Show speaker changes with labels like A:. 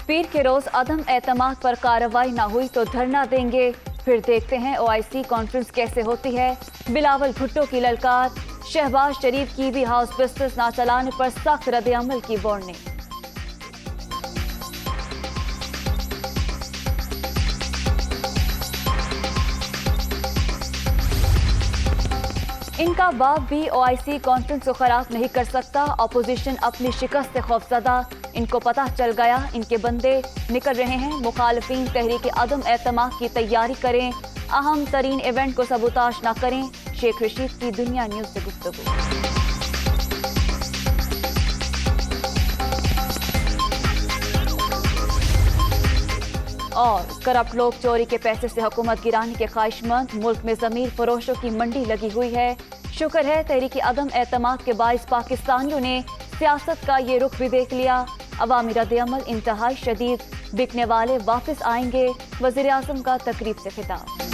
A: पीर के रोज अदम एतमाद पर कार्रवाई ना हुई तो धरना देंगे। फिर देखते हैं ओआईसी कॉन्फ्रेंस कैसे होती है। बिलावल भुट्टो की ललकार, शहबाज शरीफ की भी हाउस बिजनेस ना चलाने पर सख्त रद्द-ए-अमल की वार्निंग। इनका बाप भी ओआईसी कॉन्फ्रेंस को खराब नहीं कर सकता। अपोजिशन अपनी शिकस्त से खौफजदा, इनको पता चल गया इनके बंदे निकल रहे हैं। मुखालिफिन तहरीक अदम एतमाद की तैयारी करें, अहम तरीन इवेंट को सबूताश ना करें। शेख रशीद की दुनिया न्यूज से गुफ्तगू। और करप्ट लोग चोरी के पैसे से हुकूमत गिराने के ख्वाहिशमंद, मुल्क में जमीर फरोशों की मंडी लगी हुई है। शुक्र है तहरीक अदम एतमाद के बाइस पाकिस्तानियों ने सियासत का ये रुख भी देख लिया। अवामी रद्द-ए-अमल इंतहाई शदीद, बिकने वाले वापस आएंगे। वज़ीर आज़म का तकरीब से खिताब।